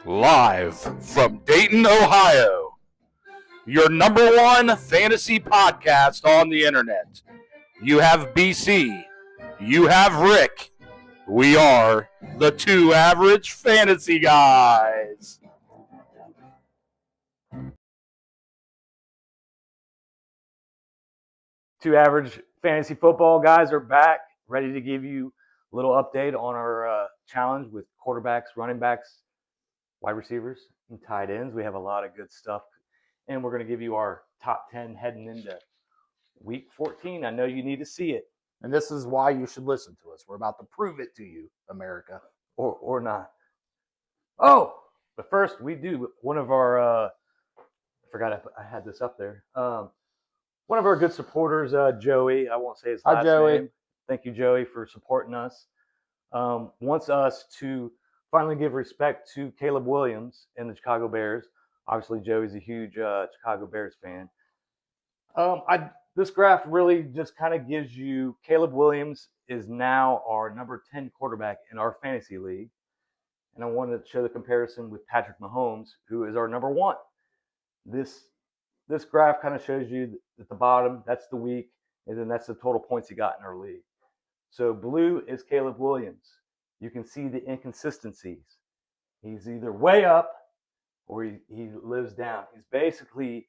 Live from Dayton, Ohio, your number one fantasy podcast on the internet. You have BC, you have Rick. We are the two average fantasy guys. Two average fantasy football guys are back, ready to give you a little update on our challenge with quarterbacks, running backs, wide receivers, and tight ends. We have a lot of good stuff, and we're going to give you our top 10 heading into week 14. I know you need to see it. And this is why you should listen to us. We're about to prove it to you, America. Or not. Oh, but first we do one of our, I forgot I had this up there. One of our good supporters, Joey, I won't say his last name. Thank you, Joey, for supporting us. Wants us to finally give respect to Caleb Williams and the Chicago Bears. Obviously, Joey's a huge Chicago Bears fan. This graph really just kind of gives you Caleb Williams is now our number 10 quarterback in our fantasy league. And I wanted to show the comparison with Patrick Mahomes, who is our number one. This graph kind of shows you at the bottom, that's the week, and then that's the total points he got in our league. So blue is Caleb Williams. You can see the inconsistencies. He's either way up or he lives down. He's basically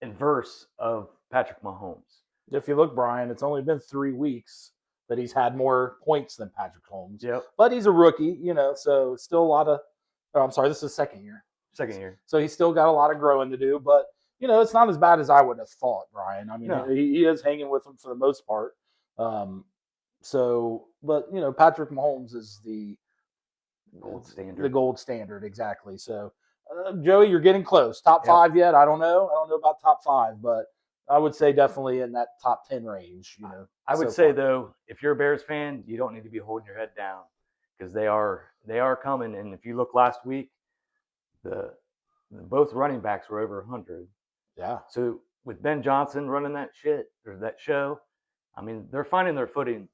inverse of Patrick Mahomes. If you look, Brian, it's only been 3 weeks that he's had more points than Patrick Mahomes. Yep. But he's a rookie, so still a lot of this is his second year. Second year. So he's still got a lot of growing to do, but it's not as bad as I would have thought, Brian. I mean, No. he is hanging with him for the most part. But Patrick Mahomes is the gold standard. The gold standard, exactly. So, Joey, you're getting close. Top 5 yet? I don't know. I don't know about top 5, but I would say definitely in that top 10 range. I would say though, if you're a Bears fan, you don't need to be holding your head down because they are coming. And if you look last week, both running backs were over 100. Yeah. So with Ben Johnson running that show, I mean, they're finding their footing.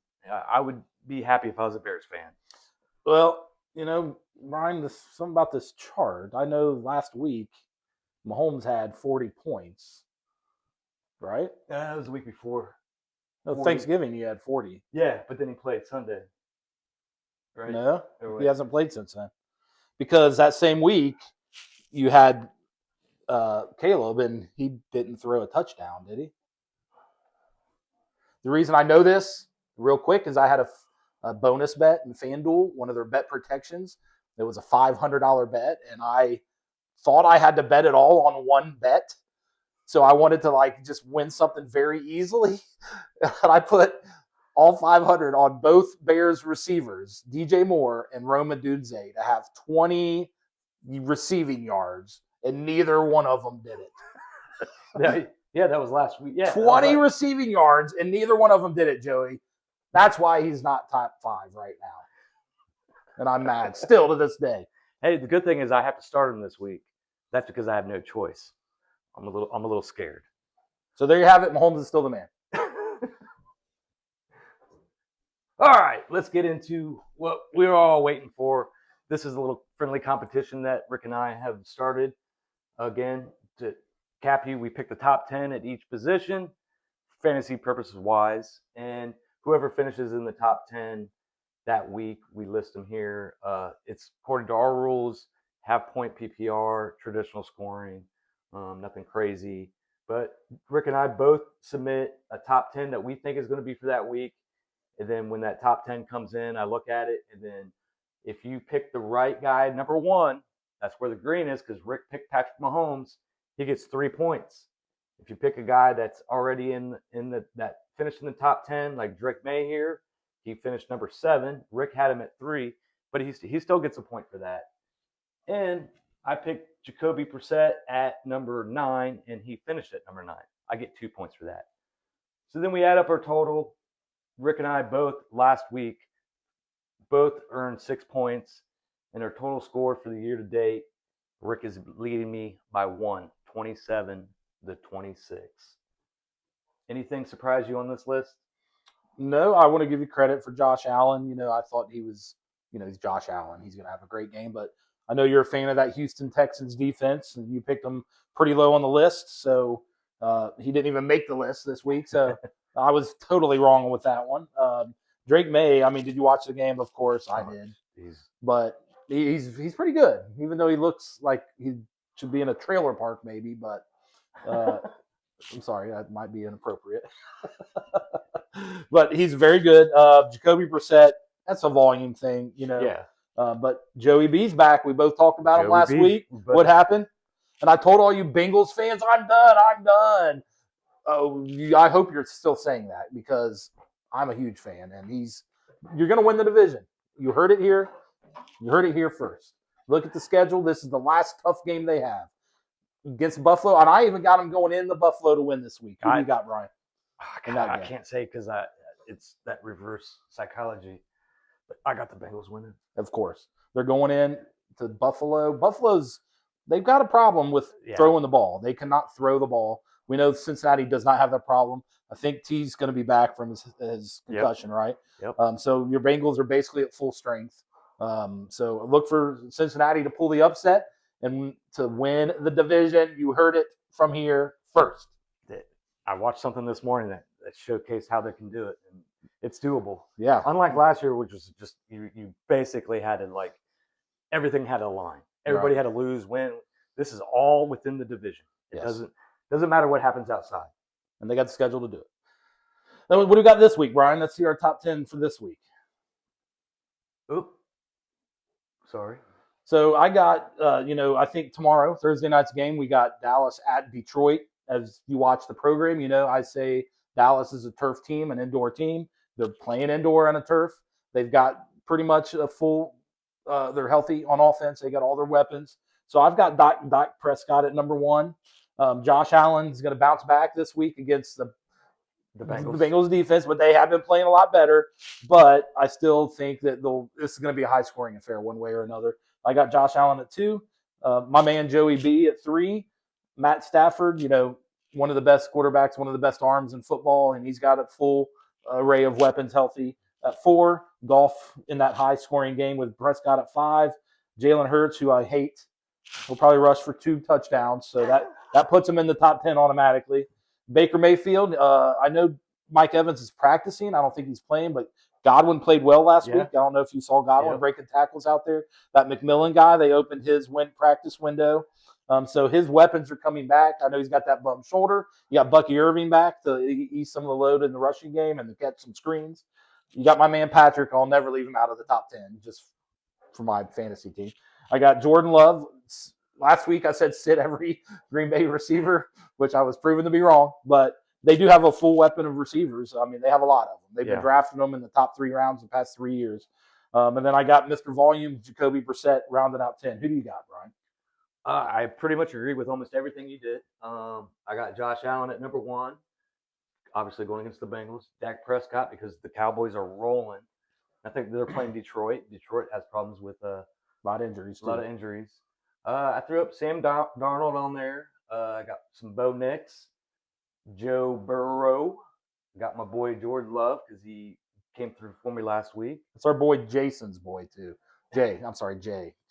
I would be happy if I was a Bears fan. Well, Ryan, something about this chart. I know last week Mahomes had 40 points, right? That was the week before. No, Thanksgiving he had 40. Yeah, but then he played Sunday. Right? No, he hasn't played since then. Because that same week you had Caleb, and he didn't throw a touchdown, did he? The reason I know this real quick is I had a bonus bet in FanDuel, one of their bet protections. It was a $500 bet, and I thought I had to bet it all on one bet. So I wanted to just win something very easily. And I put all 500 on both Bears receivers, DJ Moore and Rome Odunze, to have 20 receiving yards, and neither one of them did it. Yeah, that was last week. Yeah, 20 receiving yards, and neither one of them did it, Joey. That's why he's not top 5 right now. And I'm mad still to this day. Hey, the good thing is I have to start him this week. That's because I have no choice. I'm a little scared. So there you have it. Mahomes is still the man. All right, let's get into what we're all waiting for. This is a little friendly competition that Rick and I have started. Again, to cap you, we pick the top 10 at each position, fantasy purposes wise, and whoever finishes in the top 10 that week, we list them here. It's according to our rules, half-point PPR, traditional scoring, nothing crazy. But Rick and I both submit a top 10 that we think is going to be for that week. And then when that top 10 comes in, I look at it. And then if you pick the right guy, number one, that's where the green is because Rick picked Patrick Mahomes. He gets 3 points. If you pick a guy that's already that finished in the top 10, like Drake May here, he finished number 7. Rick had him at 3, but he still gets a point for that. And I picked Jacoby Brissett at number 9, and he finished at number 9. I get 2 points for that. So then we add up our total. Rick and I both last week earned 6 points, and our total score for the year to date, Rick is leading me by 1, 27-26. Anything surprise you on this list? No, I want to give you credit for Josh Allen. I thought he was he's Josh Allen. He's going to have a great game. But I know you're a fan of that Houston Texans defense, and you picked them pretty low on the list. So he didn't even make the list this week. So I was totally wrong with that one. Drake May, I mean, did you watch the game? Of course I did. But he's pretty good, even though he looks like he should be in a trailer park maybe. But I'm sorry, that might be inappropriate. But he's very good. Jacoby Brissett, that's a volume thing, Yeah. But Joey B's back. We both talked about him Joey last B, week. but- What happened? And I told all you Bengals fans, I'm done. Oh, I hope you're still saying that because I'm a huge fan, and you're going to win the division. You heard it here. You heard it here first. Look at the schedule. This is the last tough game they have against Buffalo, and I even got them going in the Buffalo to win this week. Who do you got, Brian? I can't say because it's that reverse psychology. But I got the Bengals winning. Of course. They're going in to Buffalo. They've got a problem with throwing the ball. They cannot throw the ball. We know Cincinnati does not have that problem. I think T's going to be back from his concussion, right? Yep. So your Bengals are basically at full strength. So look for Cincinnati to pull the upset and to win the division. You heard it from here first. I watched something this morning that showcased how they can do it. And it's doable. Yeah. Unlike last year, which was just you basically had to everything had a line. Everybody had to lose, win. This is all within the division. It doesn't matter what happens outside. And they got the schedule to do it. Then what do we got this week, Brian? Let's see our top 10 for this week. Oop. Sorry. So I got, I think tomorrow, Thursday night's game, we got Dallas at Detroit. As you watch the program, I say Dallas is a turf team, an indoor team. They're playing indoor on a turf. They've got pretty much a full they're healthy on offense. They got all their weapons. So I've got Dak Prescott at number 1. Josh Allen is going to bounce back this week against the Bengals defense, but they have been playing a lot better. But I still think that this is going to be a high-scoring affair one way or another. I got Josh Allen at 2. My man Joey B at 3. Matt Stafford, one of the best quarterbacks, one of the best arms in football, and he's got a full array of weapons healthy. At 4, Goff in that high-scoring game with Prescott at 5. Jalen Hurts, who I hate, will probably rush for 2 touchdowns, so that puts him in the top 10 automatically. Baker Mayfield, I know Mike Evans is practicing. I don't think he's playing, but Godwin played well last week. I don't know if you saw Godwin breaking tackles out there. That McMillan guy, they opened his practice window. So his weapons are coming back. I know he's got that bum shoulder. You got Bucky Irving back to ease some of the load in the rushing game and to catch some screens. You got my man Patrick. I'll never leave him out of the top 10 just for my fantasy team. I got Jordan Love. Last week I said sit every Green Bay receiver, which I was proven to be wrong. But they do have a full weapon of receivers. I mean, they have a lot of them. They've been drafting them in the top 3 rounds the past 3 years. And then I got Mr. Volume, Jacoby Brissett, rounding out 10. Who do you got, Brian? I pretty much agree with almost everything you did. I got Josh Allen at number 1, obviously going against the Bengals. Dak Prescott, because the Cowboys are rolling. I think they're playing Detroit. Detroit has problems with a lot of injuries. I threw up Sam Darnold on there. I got some Bo Nix, Joe Burrow. Got my boy Jordan Love because he came through for me last week. It's our boy Jason's boy, too. Jay.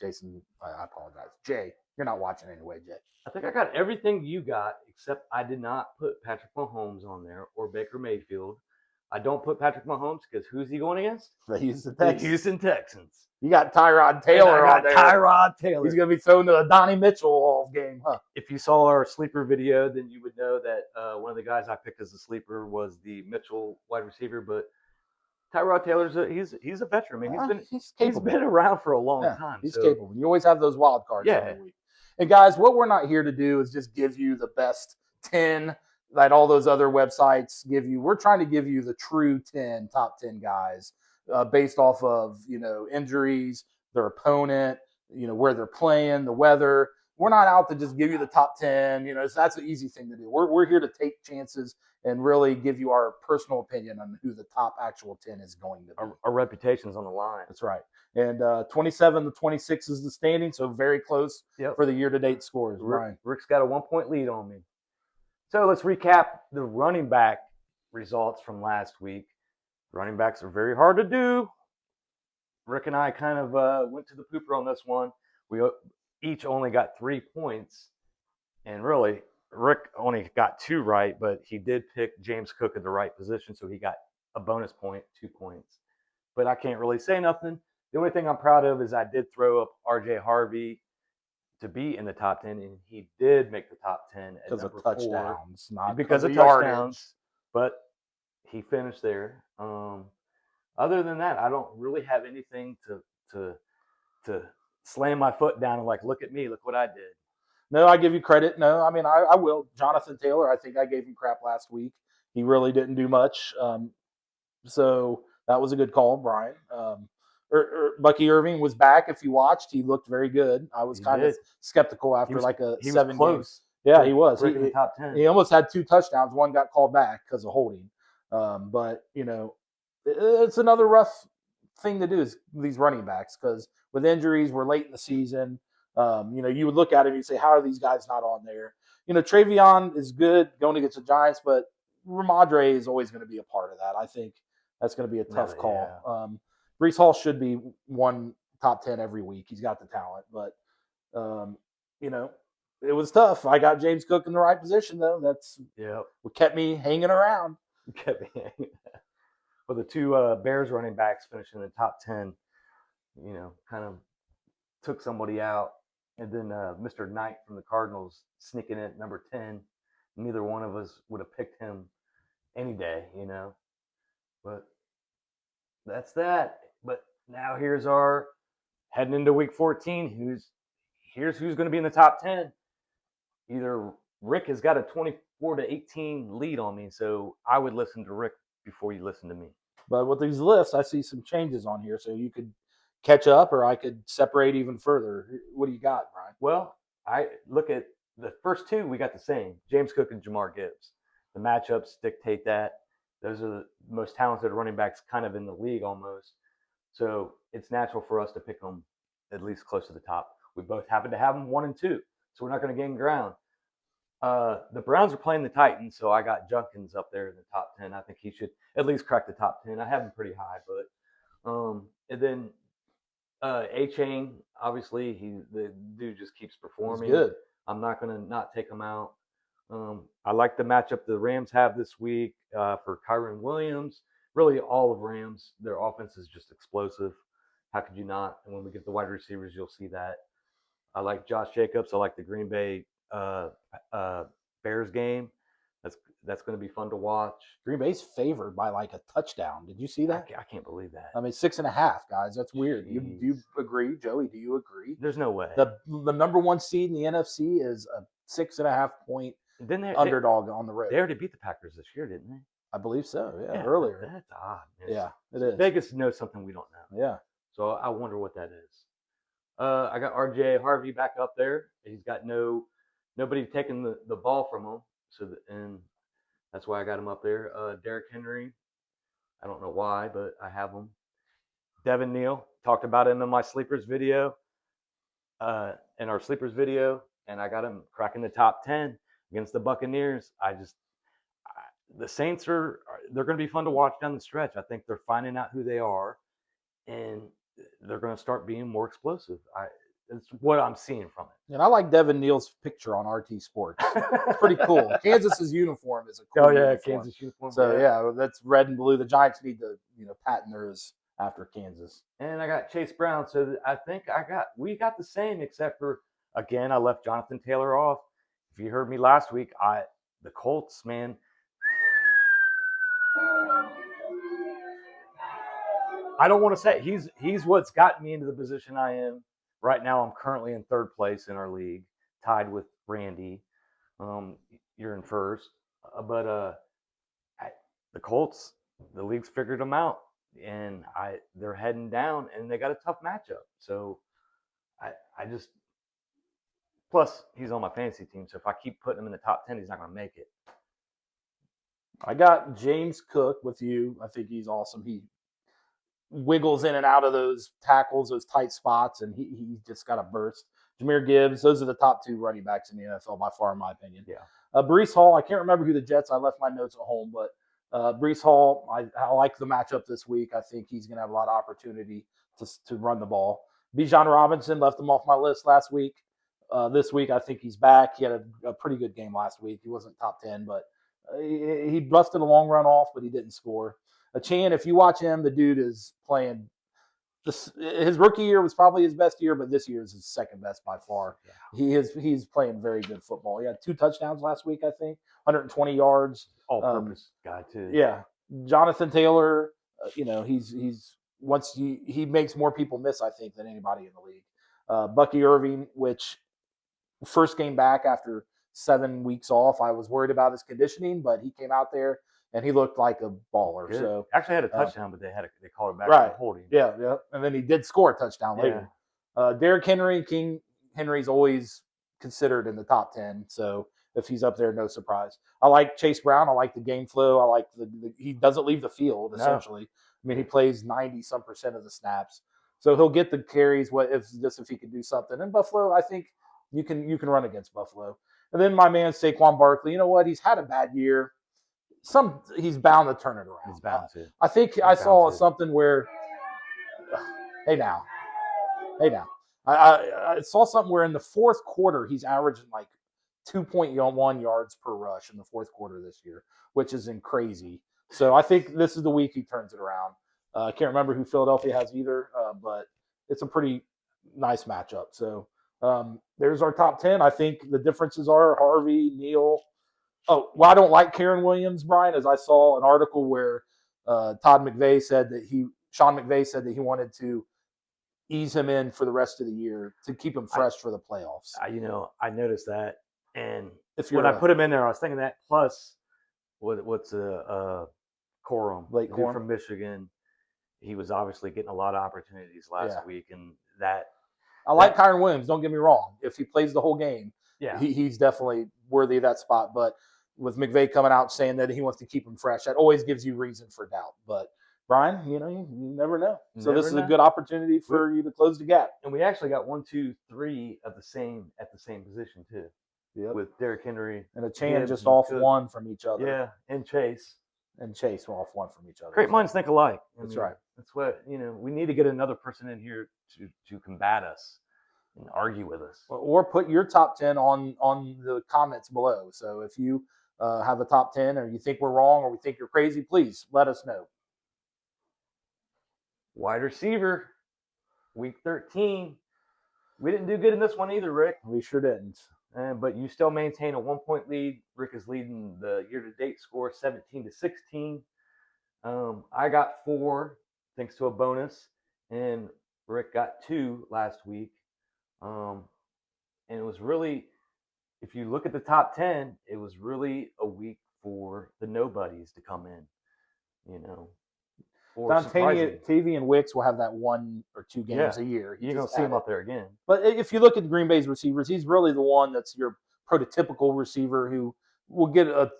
Jason, I apologize. Jay, you're not watching anyway, Jay. I think I got everything you got, except I did not put Patrick Mahomes on there or Baker Mayfield. I don't put Patrick Mahomes because who's he going against? The Houston Texans. You got Tyrod Taylor on there. Tyrod Taylor. He's going to be thrown to the Donnie Mitchell game, huh? If you saw our sleeper video, then you would know that one of the guys I picked as a sleeper was the Mitchell wide receiver. But Tyrod Taylor's he's a veteran. I mean, he's been around for a long time. He's capable. You always have those wild cards every week. And guys, what we're not here to do is just give you the best 10 that all those other websites give you. We're trying to give you the true top 10 guys based off of, injuries, their opponent, where they're playing, the weather. We're not out to just give you the top 10. So that's the easy thing to do. We're here to take chances and really give you our personal opinion on who the top actual 10 is going to be. Our reputation's on the line. That's right. And 27-26 is the standing, so very close for the year-to-date scores. Rick's got a 1-point lead on me. So let's recap the running back results from last week. Running backs are very hard to do. Rick and I kind of went to the pooper on this one. We each only got 3 points, and really, Rick only got 2 right, but he did pick James Cook at the right position, so he got a bonus point, 2 points. But I can't really say nothing. The only thing I'm proud of is I did throw up R.J. Harvey to be in the top 10, and he did make the top 10 at Because of number 4 touchdowns, not because of yardage. touchdowns. But he finished there. Other than that, I don't really have anything to slam my foot down and like, look at me, look what I did. No, I give you credit. No, I mean, I will. Jonathan Taylor, I think I gave him crap last week. He really didn't do much. So that was a good call, Brian. Bucky Irving was back. If you watched, he looked very good. I was He kind of did. skeptical after He 7 was close. games. Yeah, he was. Breaking the top 10. He almost had 2 touchdowns. One got called back because of holding. But, it's another rough thing to do is these running backs because with injuries, we're late in the season. You would look at him and you say, how are these guys not on there? Travion is good going against the Giants, but Ramadre is always going to be a part of that. I think that's going to be a tough call. Yeah. Breece Hall should be one top 10 every week. He's got the talent, but it was tough. I got James Cook in the right position though. That's what kept me hanging around. Well, the 2 Bears running backs finishing in the top 10, kind of took somebody out. And then Mr. Knight from the Cardinals sneaking in at number 10. Neither one of us would have picked him any day, But that's that. But now here's our heading into week 14. Here's who's going to be in the top 10. Either Rick has got a 24-18 lead on me, so I would listen to Rick before you listen to me. But with these lists, I see some changes on here, so you could catch up, or I could separate even further. What do you got, Brian? Well, I look at the first 2. We got the same: James Cook and Jahmyr Gibbs. The matchups dictate that. Those are the most talented running backs, kind of in the league almost. So it's natural for us to pick them at least close to the top. We both happen to have them 1 and 2, so we're not going to gain ground. The Browns are playing the Titans, so I got Junkins up there in the top 10. I think he should at least crack the top 10. I have him pretty high, but and then A-Chain, obviously, the dude just keeps performing. He's good. I'm not going to not take him out. I like the matchup the Rams have this week for Kyren Williams. Really, all of Rams, their offense is just explosive. How could you not? And when we get the wide receivers, you'll see that. I like Josh Jacobs. I like the Green Bay Bears game. That's going to be fun to watch. Green Bay's favored by like a touchdown. Did you see that? I can't believe that. I mean, 6.5, guys. That's weird. Do you agree, Joey? Do you agree? There's no way. The number 1 seed in the NFC is a 6.5 point underdog on the road. They already beat the Packers this year, didn't they? I believe so. Yeah, earlier. That's odd. Yeah, it is. Vegas knows something we don't know. Yeah. So I wonder what that is. I got R.J. Harvey back up there. He's got nobody taking the ball from him. And that's why I got him up there. Derrick Henry, I don't know why, but I have him. Devin Neal, talked about him in my sleepers video, and I got him cracking the top 10 against the Buccaneers. The Saints they're going to be fun to watch down the stretch. I think they're finding out who they are, and they're going to start being more explosive. It's what I'm seeing from it. And I like Devin Neal's picture on RT Sports. It's pretty cool. Kansas's uniform is a cool uniform. Kansas uniform. So, that's red and blue. The Giants need to, patent theirs after Kansas. And I got Chase Brown. So I think we got the same, except for, again, I left Jonathan Taylor off. If you heard me last week, the Colts, man. I don't want to say he's what's gotten me into the position I am. Right now, I'm currently in 3rd place in our league, tied with Randy. You're in 1st. But the Colts, the league's figured them out, and they're heading down, and they got a tough matchup. So plus, he's on my fantasy team, so if I keep putting him in the top 10, he's not going to make it. I got James Cook with you. I think he's awesome. He wiggles in and out of those tackles, those tight spots, and he just got a burst. Jahmyr Gibbs, those are the top 2 running backs in the NFL by far, in my opinion. Yeah. Breece Hall, I can't remember who the Jets. I left my notes at home, but Breece Hall, I like the matchup this week. I think he's going to have a lot of opportunity to run the ball. Bijan Robinson left him off my list last week. This week, I think he's back. He had a pretty good game last week. He wasn't top 10, but he busted a long run off, but he didn't score. Achane, if you watch him, the dude is playing. His rookie year was probably his best year, but this year is his second best by far. Yeah. He's playing very good football. He had 2 touchdowns last week, I think, 120 yards. All-purpose guy too. Yeah, Jonathan Taylor. He's once he makes more people miss, I think, than anybody in the league. Bucky Irving, which first game back after 7 weeks off, I was worried about his conditioning, but he came out there and he looked like a baller. Good. So Actually had a touchdown, but they called it back right. for holding. Yeah, and then he did score a touchdown later. Derrick Henry, King Henry's always considered in the top 10, so if he's up there, no surprise. I like Chase Brown. I like the game flow. I like he doesn't leave the field essentially. No. I mean, he plays 90% of the snaps, so he'll get the carries. If he can do something. And Buffalo, I think you can run against Buffalo. And then my man Saquon Barkley. You know what? He's had a bad year. He's bound to turn it around. He's bound to. I think I saw something where. Hey now. I saw something where in the fourth quarter he's averaging like 2.1 yards per rush in the fourth quarter this year, which is crazy. So I think this is the week he turns it around. I can't remember who Philadelphia has either, but it's a pretty nice matchup. So there's our top 10. I think the differences are Harvey, Neal. Oh, well, I don't like Karen Williams, Brian, as I saw an article where Sean McVay said that he wanted to ease him in for the rest of the year to keep him fresh for the playoffs. I noticed that. And when I put him in there, I was thinking that. Plus, what's Corum, Blake Corum from Michigan. He was obviously getting a lot of opportunities last week, and that. I like Kyren Williams. Don't get me wrong. If he plays the whole game, he's definitely worthy of that spot. But with McVay coming out saying that he wants to keep him fresh, that always gives you reason for doubt. But Brian, you never know. So this is a good opportunity for you to close the gap. And we actually got 1, 2, 3 at the same position too. Yep. With Derrick Henry and Achane just off one from each other. Yeah, and Chase off one from each other. Great minds think alike. That's right. That's what we need to get another person in here to combat us and argue with us, or put your top 10 on the comments below. So if you have a top 10, or you think we're wrong, or we think you're crazy, please let us know. Wide receiver, week 13. We didn't do good in this one either, Rick. We sure didn't. But you still maintain a 1-point lead. Rick is leading the year-to-date score 17-16. I got 4 thanks to a bonus, and Rick got 2 last week. And it was really, if you look at the top 10, it was really a week for the nobodies to come in. Tavy and Wicks will have that 1 or 2 games a year. You're going to see him up there again. But if you look at Green Bay's receivers, he's really the one that's your prototypical receiver who will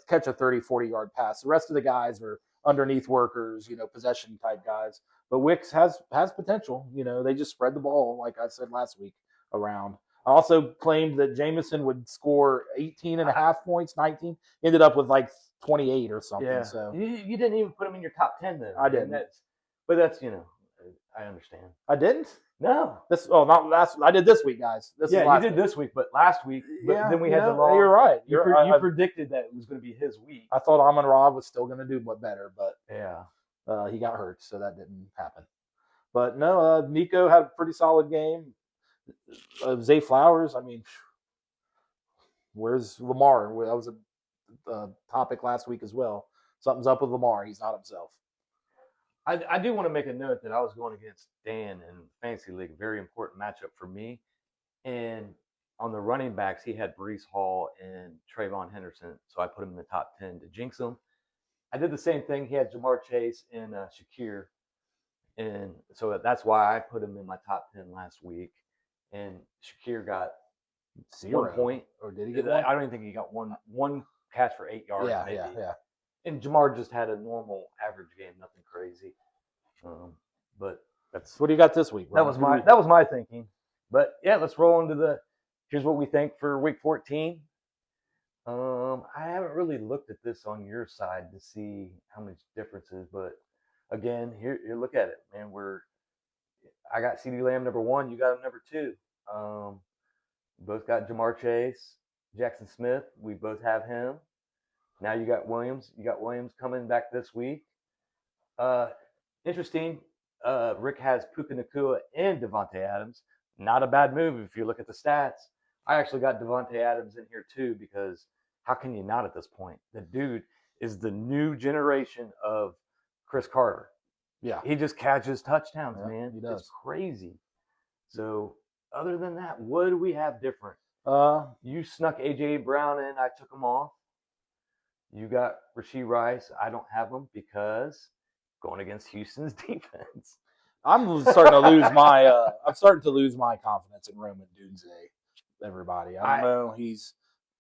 catch a 30, 40-yard pass. The rest of the guys are underneath workers, possession-type guys. But Wicks has potential. They just spread the ball, like I said last week, around. I also claimed that Jameson would score 18.5 points, 19. Ended up with like 28 or something. Yeah. So you didn't even put him in your top 10 then. I didn't. But that's I understand. I didn't? No. Not last. I did this week, guys. You did this week, but last week. But then we had the wrong. You're right. You predicted that it was going to be his week. I thought Amon-Ra was still going to do better, but he got hurt, so that didn't happen. But no, Nico had a pretty solid game. Zay Flowers, where's Lamar? That was a topic last week as well. Something's up with Lamar. He's not himself. I do want to make a note that I was going against Dan in Fantasy League, a very important matchup for me. And on the running backs, he had Breece Hall and Trayvon Henderson, so I put him in the top 10 to jinx him. I did the same thing. He had Jamar Chase and Shakir, and so that's why I put him in my top 10 last week. And Shakir got 0 1 point. Or did he get 1? I don't even think he got one catch for 8 yards. Yeah. And Jamar just had a normal average game, nothing crazy. But that's what do you got this week, Brian? That was my thinking. But yeah, let's roll into here's what we think for week 14. I haven't really looked at this on your side to see how much difference is, but again, here look at it, man. I got CeeDee Lamb number 1. You got him number 2. Both got Jamar Chase, Jackson Smith. We both have him. Now you got Williams. You got Williams coming back this week. Interesting. Rick has Puka Nacua and Devontae Adams. Not a bad move if you look at the stats. I actually got Devontae Adams in here too because how can you not at this point? The dude is the new generation of Chris Carter. Yeah. He just catches touchdowns, Yeah, man. he does. It's crazy. So other than that, what do we have different? You snuck AJ Brown in. I took him off. You got Rashee Rice. I don't have him because going against Houston's defense. I'm starting to lose my confidence in Roman Dunze. Everybody, I don't know. He's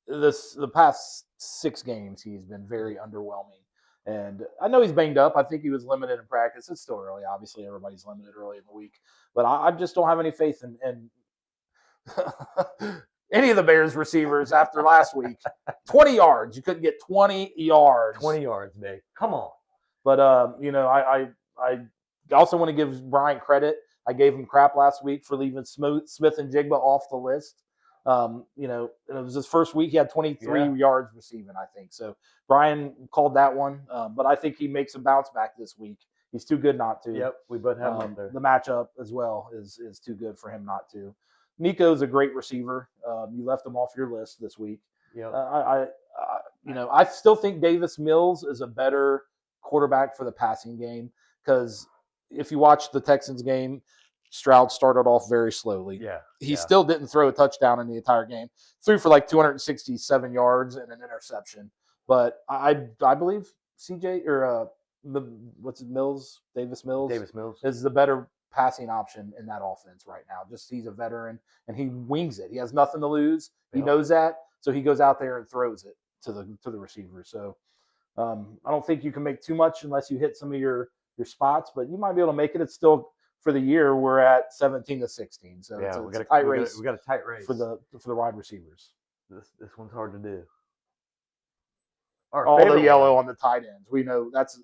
the past 6 games he's been very underwhelming, and I know he's banged up. I think he was limited in practice. It's still early. Obviously, everybody's limited early in the week, but I just don't have any faith in any of the Bears receivers after last week. 20 yards. You couldn't get 20 yards. 20 yards, babe. Come on. But I also want to give Brian credit. I gave him crap last week for leaving Smith and Jigba off the list. It was his first week. He had 23 yards receiving, I think. So Brian called that one. But I think he makes a bounce back this week. He's too good not to. Yep, we both have him up there. The matchup as well is too good for him not to. Nico's a great receiver. You left him off your list this week. Yep. I still think Davis Mills is a better quarterback for the passing game because if you watch the Texans game, Stroud started off very slowly. Yeah. He still didn't throw a touchdown in the entire game. Threw for like 267 yards and an interception. But I believe CJ or Davis Mills is the better passing option in that offense right now. Just he's a veteran and he wings it. He has nothing to lose. He knows that, so he goes out there and throws it to the receiver. So I don't think you can make too much unless you hit some of your spots, but you might be able to make it. It's still for the year we're at 17-16, so it's a tight race. We got a tight race for the wide receivers. This one's hard to do. All the yellow on the tight ends. We know that's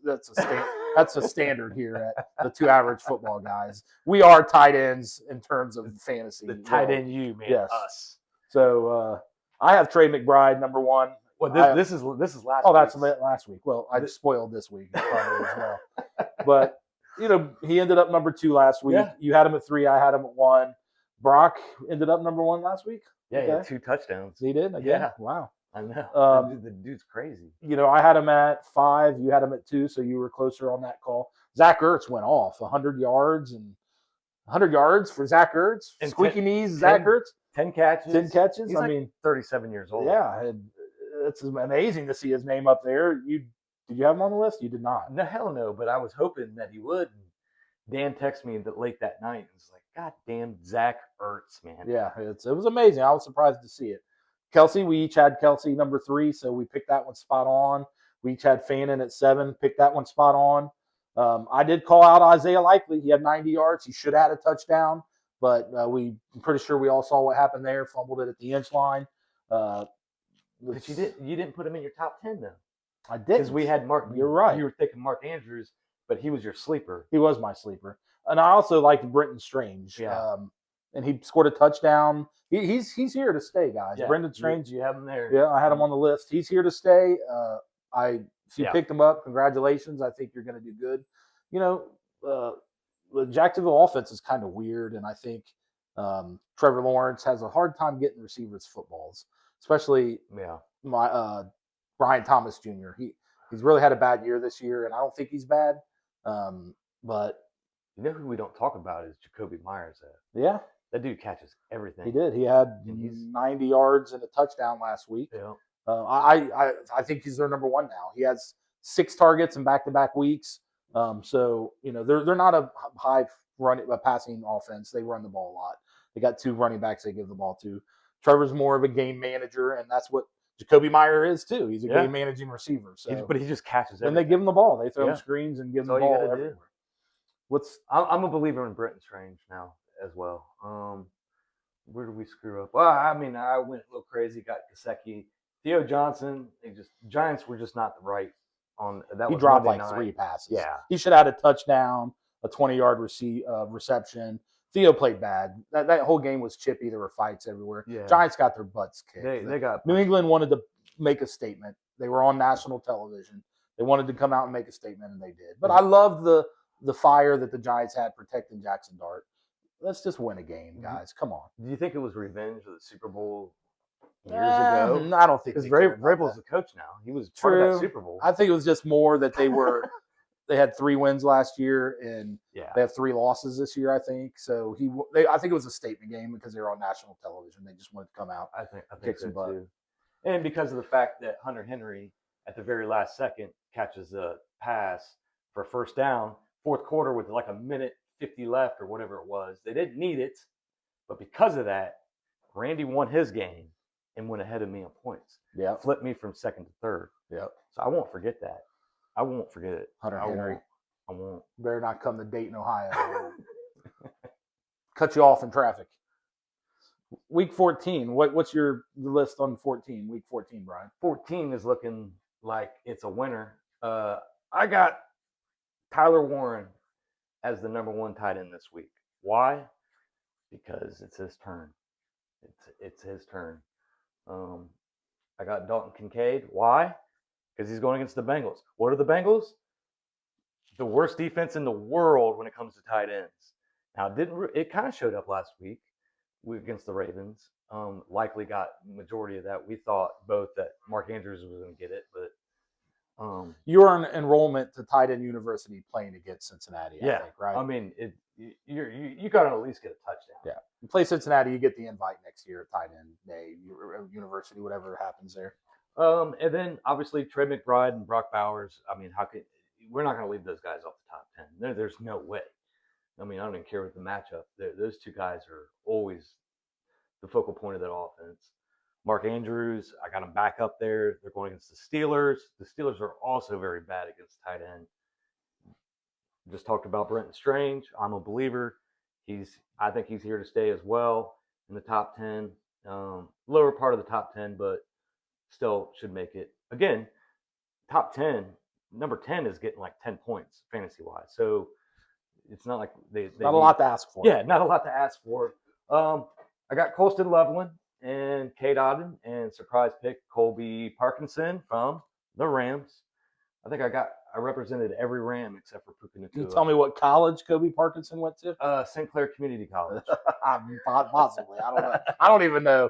a standard here at the 2 Average Football Guys. We are tight ends in terms of fantasy. The tight end, you man, yes. us. So I have Trey McBride number 1. Well, this is last. Oh, that's last week. Well, I spoiled this week probably as well. But he ended up number 2 last week. Yeah. You had him at 3. I had him at 1. Brock ended up number 1 last week. Yeah, he had 2 touchdowns. He did. Again? Yeah. Wow. I know. The dude's crazy. I had him at 5. You had him at 2, so you were closer on that call. Zach Ertz went off 100 yards and 100 yards for Zach Ertz. And squeaky knees, Zach Ertz. 10 catches. 10 catches. He's 37 years old. Yeah, it's amazing to see his name up there. Did you have him on the list? You did not. No, hell no. But I was hoping that he would. Dan texted me late that night and was like, "God damn, Zach Ertz, man." Yeah, it was amazing. I was surprised to see it. Kelsey, we each had Kelsey number 3, so we picked that one spot on. We each had Fannin at 7, picked that one spot on. I did call out Isaiah Likely. He had 90 yards. He should have had a touchdown, but I'm pretty sure we all saw what happened there. Fumbled it at the inch line. But you didn't put him in your top 10 though. I did because we had Mark. You're right. You were thinking Mark Andrews, but he was your sleeper. He was my sleeper, and I also liked Brenton Strange. Yeah. And he scored a touchdown. He's here to stay, guys. Yeah. Brenton Strange. You have him there. Yeah, I had him on the list. He's here to stay. If you picked him up, congratulations. I think you're going to do good. The Jacksonville offense is kind of weird, and I think Trevor Lawrence has a hard time getting receivers footballs, especially Brian Thomas Jr. He's really had a bad year this year, and I don't think he's bad. But you know who we don't talk about is Jacoby Myers. Yeah. That dude catches everything. He did. He had 90 yards and a touchdown last week. Yeah. I think he's their number 1 now. He has 6 targets in back-to-back weeks. So they're not a high passing offense. They run the ball a lot. They got 2 running backs they give the ball to. Trevor's more of a game manager, and that's what Jacoby Meyer is too. He's a game managing receiver. So. But he just catches everything. And they give him the ball. They throw him screens and give him the ball everywhere. I'm a believer in Brenton Strange now as well. Where did we screw up? Well, I mean, I went a little crazy, got Gesicki. Theo Johnson, Giants were just not right on that. He dropped like 3 passes. Yeah. He should have had a touchdown. a 20-yard reception. Theo played bad. That whole game was chippy. There were fights everywhere. Yeah. Giants got their butts kicked. They got New England wanted to make a statement. They were on national television. They wanted to come out and make a statement, and they did. But I loved the fire that the Giants had protecting Jackson Dart. Let's just win a game, guys. Come on. Do you think it was revenge of the Super Bowl years ago? I don't think Because they cared about Vrabel's that. the coach now. He was part of True. that Super Bowl. I think it was just more that they had 3 wins last year, and Yeah. they have 3 losses this year, I think. So I think it was a statement game because they were on national television. They just wanted to come out. I think kick so some butt. too. And because of the fact that Hunter Henry at the very last second catches a pass for a first down, fourth quarter with like a minute 50 left or whatever it was. They didn't need it, but because of that, Randy won his game and went ahead of me on points. Yeah. Flipped me from second to third. Yep. So I won't forget that. I won't forget it. Hunter I Henry. won't. Better not come to Dayton, Ohio. Cut you off in traffic. Week 14. What's your list on 14? Week 14, Brian. 14 is looking like it's a winner. I got Tyler Warren as the number 1 tight end this week. Why? Because it's his turn. It's his turn. I got Dalton Kincaid. Why? Because he's going against the Bengals. What are the Bengals? The worst defense in the world when it comes to tight ends. Now, it kind of showed up last week against the Ravens. Likely got majority of that. We thought both that Mark Andrews was going to get it, but you are an enrollment to Tight End University playing against Cincinnati. I think, right? I mean, you got to at least get a touchdown. Yeah. You play Cincinnati, you get the invite next year at Tight End Day, University, whatever happens there. And then obviously Trey McBride and Brock Bowers. I mean, we're not going to leave those guys off the top 10. There's no way. I mean, I don't even care with the matchup. Those 2 guys are always the focal point of that offense. Mark Andrews, I got him back up there. They're going against the Steelers. The Steelers are also very bad against tight end. Just talked about Brenton Strange. I'm a believer. I think he's here to stay as well in the top 10. Lower part of the top 10, but still should make it. Again, top 10, number 10 is getting like 10 points fantasy-wise. So it's not like they not a lot to ask for. Yeah, not a lot to ask for. I got Colston Loveland and Kate Odden and surprise pick Colby Parkinson from the Rams. I think I represented every Ram except for Puka Nacua. Can you tell me what college Kobe Parkinson went to? St. Clair Community College. Possibly. I don't know. I don't even know.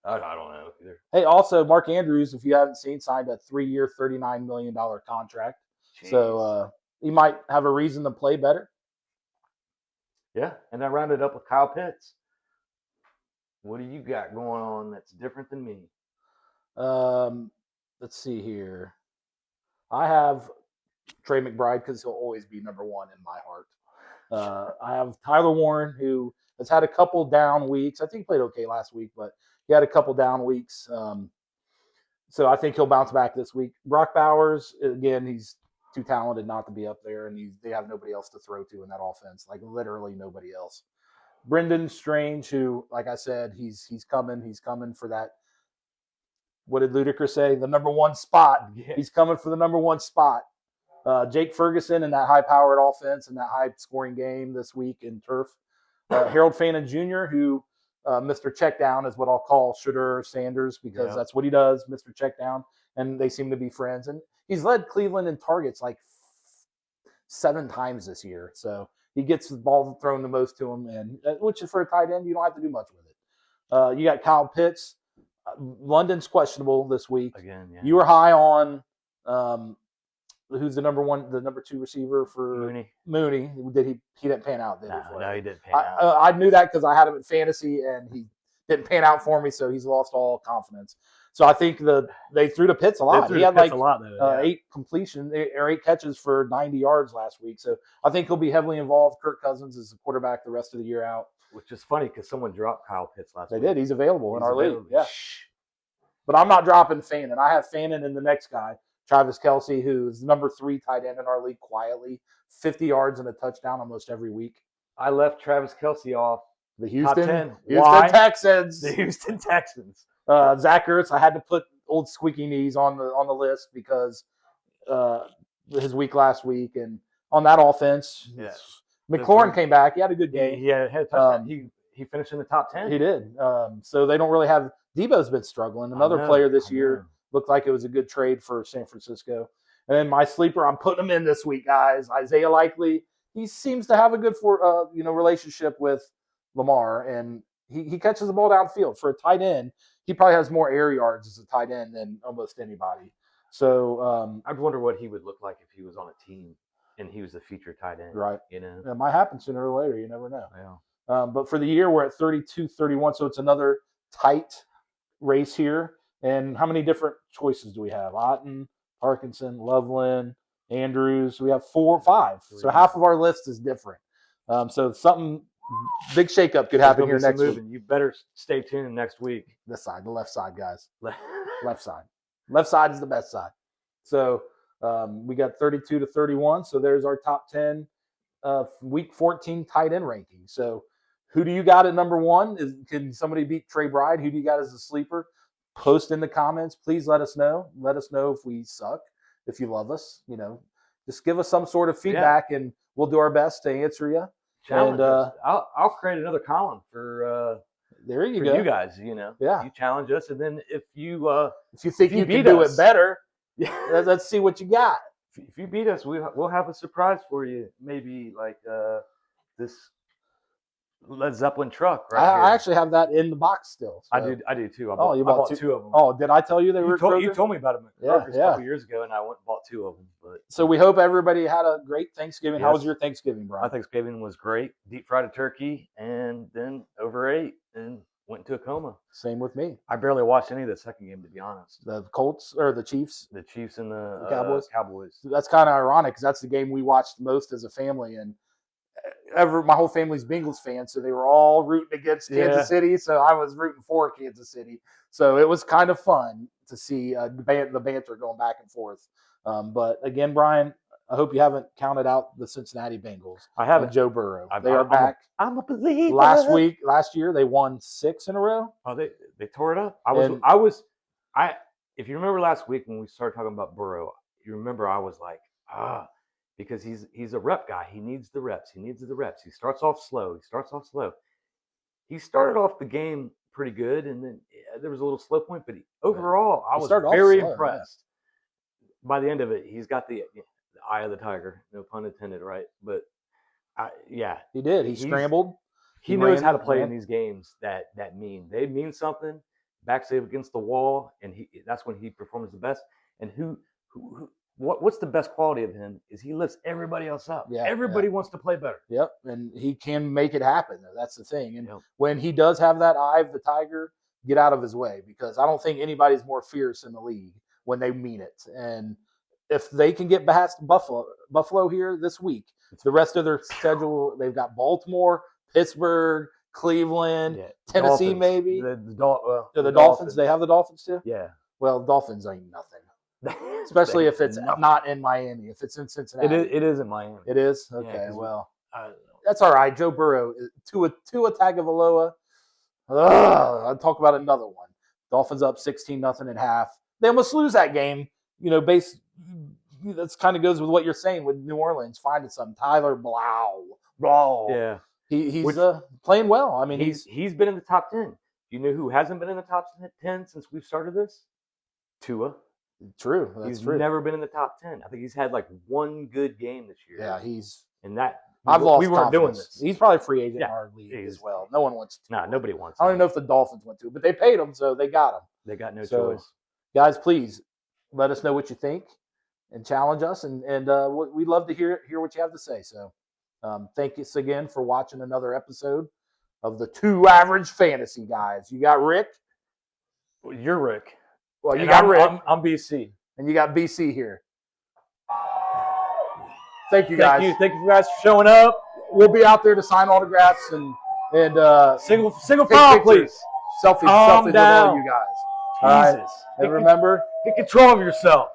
I don't know either. Hey, also, Mark Andrews, if you haven't seen, signed a 3-year, $39 million contract. Jeez. So he might have a reason to play better. Yeah, and I rounded up with Kyle Pitts. What do you got going on that's different than me? Let's see here. I have Trey McBride because he'll always be number 1 in my heart. I have Tyler Warren, who has had a couple down weeks. I think he played okay last week, but he had a couple down weeks. So I think he'll bounce back this week. Brock Bowers, again, he's too talented not to be up there, and they have nobody else to throw to in that offense, like literally nobody else. Brendan Strange, who, like I said, he's coming for that. What did Ludacris say? The number 1 spot. Yeah. He's coming for the number 1 spot. Jake Ferguson in that high-powered offense and that high-scoring game this week in turf. Harold Fannin Jr., who Mr. Checkdown is what I'll call Shedeur Sanders because that's what he does, Mr. Checkdown, and they seem to be friends. And he's led Cleveland in targets like 7 times this year. So he gets the ball thrown the most to him, and which is for a tight end, you don't have to do much with it. You got Kyle Pitts. London's questionable this week. Again, yeah. You were high on who's the number 2 receiver for Mooney. He didn't pan out, did he? No, he didn't pan out. I knew that because I had him in fantasy, and he didn't pan out for me, so he's lost all confidence. So I think they threw to Pitts a lot. He had like 8 catches for 90 yards last week. So I think he'll be heavily involved. Kirk Cousins is the quarterback the rest of the year out. Which is funny because someone dropped Kyle Pitts last week. They did. He's available in our league. Yeah. Shh. But I'm not dropping Fannin. I have Fannin in the next guy, Travis Kelce, who's number 3 tight end in our league quietly, 50 yards and a touchdown almost every week. I left Travis Kelce off The Houston 10. Houston Texans. The Houston Texans. Zach Ertz, I had to put old squeaky knees on the list because his week last week, and on that offense. Yeah. McLaurin came back. He had a good game. He had a touchdown. He finished in the top 10. He did. So they don't really have – Debo's been struggling. Another player this year looked like it was a good trade for San Francisco. And then my sleeper, I'm putting him in this week, guys. Isaiah Likely. He seems to have a good relationship with Lamar, and he catches the ball downfield. For a tight end, he probably has more air yards as a tight end than almost anybody. So I'd wonder what he would look like if he was on a team and he was the featured tight end. right. You know? It might happen sooner or later. You never know. Yeah. But for the year, we're at 32-31, so it's another tight race here. And how many different choices do we have? Otten, Parkinson, Loveland, Andrews. We have 4 or 5. So half of our list is different. So something big shakeup could happen here next week. You better stay tuned next week. This side, the left side, guys. Left side. Left side is the best side. So we got 32-31. So there's our top 10 week 14 tight end ranking. So who do you got at number 1? Can somebody beat Trey Bride? Who do you got as a sleeper? Post in the comments. Please let us know. Let us know if we suck, if you love us. Just give us some sort of feedback, and we'll do our best to answer you. Challenge us. I'll create another column for there you for go. you guys. Yeah. You challenge us, and then if you think you can do it better, let's see what you got. If you beat us, we'll have a surprise for you. Maybe like this Led Zeppelin truck. Right I actually have that in the box still. So. I do too. You bought 2 of them. Oh, did I tell you they were? You told me about them a couple years ago, and I went and bought 2 of them. But so we hope everybody had a great Thanksgiving. Yes. How was your Thanksgiving, Brian? My Thanksgiving was great. Deep fried a turkey, and then overate and went into a coma. Same with me. I barely watched any of the second game, to be honest. The Colts or the Chiefs? The Chiefs and the Cowboys. That's kind of ironic because that's the game we watched most as a family, and my whole family's Bengals fans, so they were all rooting against Kansas City. So I was rooting for Kansas City. So it was kind of fun to see the banter going back and forth. But again, Brian, I hope you haven't counted out the Cincinnati Bengals. I haven't. Joe Burrow. They are back. I'm a believer. Last year, they won 6 in a row. Oh, they tore it up. If you remember last week when we started talking about Burrow, you remember I was like, because he's a rep guy. He needs the reps. He starts off slow. He started off the game pretty good, and then there was a little slow point. But overall, I was very impressed. Yeah. By the end of it, he's got the eye of the tiger. No pun intended, right? But he did. He scrambled. He knows how to play in these games that they mean something. Back save against the wall, and that's when he performs the best. And what's the best quality of him is he lifts everybody else up. Yeah, everybody wants to play better. Yep, and he can make it happen. That's the thing. And when he does have that eye of the tiger, get out of his way, because I don't think anybody's more fierce in the league when they mean it. And if they can get past Buffalo here this week, the rest of their schedule, they've got Baltimore, Pittsburgh, Cleveland, Tennessee, Dolphins. Maybe. The Dolphins. They have the Dolphins too? Yeah. Well, Dolphins ain't nothing. Especially if it's not in Miami. If it's in Cincinnati. It is in Miami. It is? Okay, well. That's all right. Joe Burrow, Tua Tagovailoa. I'll talk about another one. Dolphins up 16-0 at half. They almost lose that game. That's kind of goes with what you're saying with New Orleans finding something. Tyler Blau. Yeah. He's playing well. I mean, he's been in the top 10. You know who hasn't been in the top 10 since we've started this? Tua. True. That's he's true. Never been in the top 10. I think he's had like one good game this year. Yeah, we weren't doing this. He's probably a free agent in our league as well. No one wants to. No, nobody wants I don't even know if the Dolphins went to, but they paid him, so they got him. They got no choice. Guys, please let us know what you think and challenge us, and we'd love to hear what you have to say. So thank you again for watching another episode of the Two Average Fantasy Guys. You got Rick. You're Rick. Well, you got Rick. I'm BC. And you got BC here. Thank you, guys. Thank you guys for showing up. We'll be out there to sign autographs and single file, please. Selfies with all you guys. Jesus. All right. And remember, get control of yourself.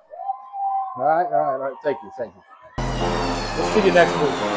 All right. Thank you. We'll see you next week.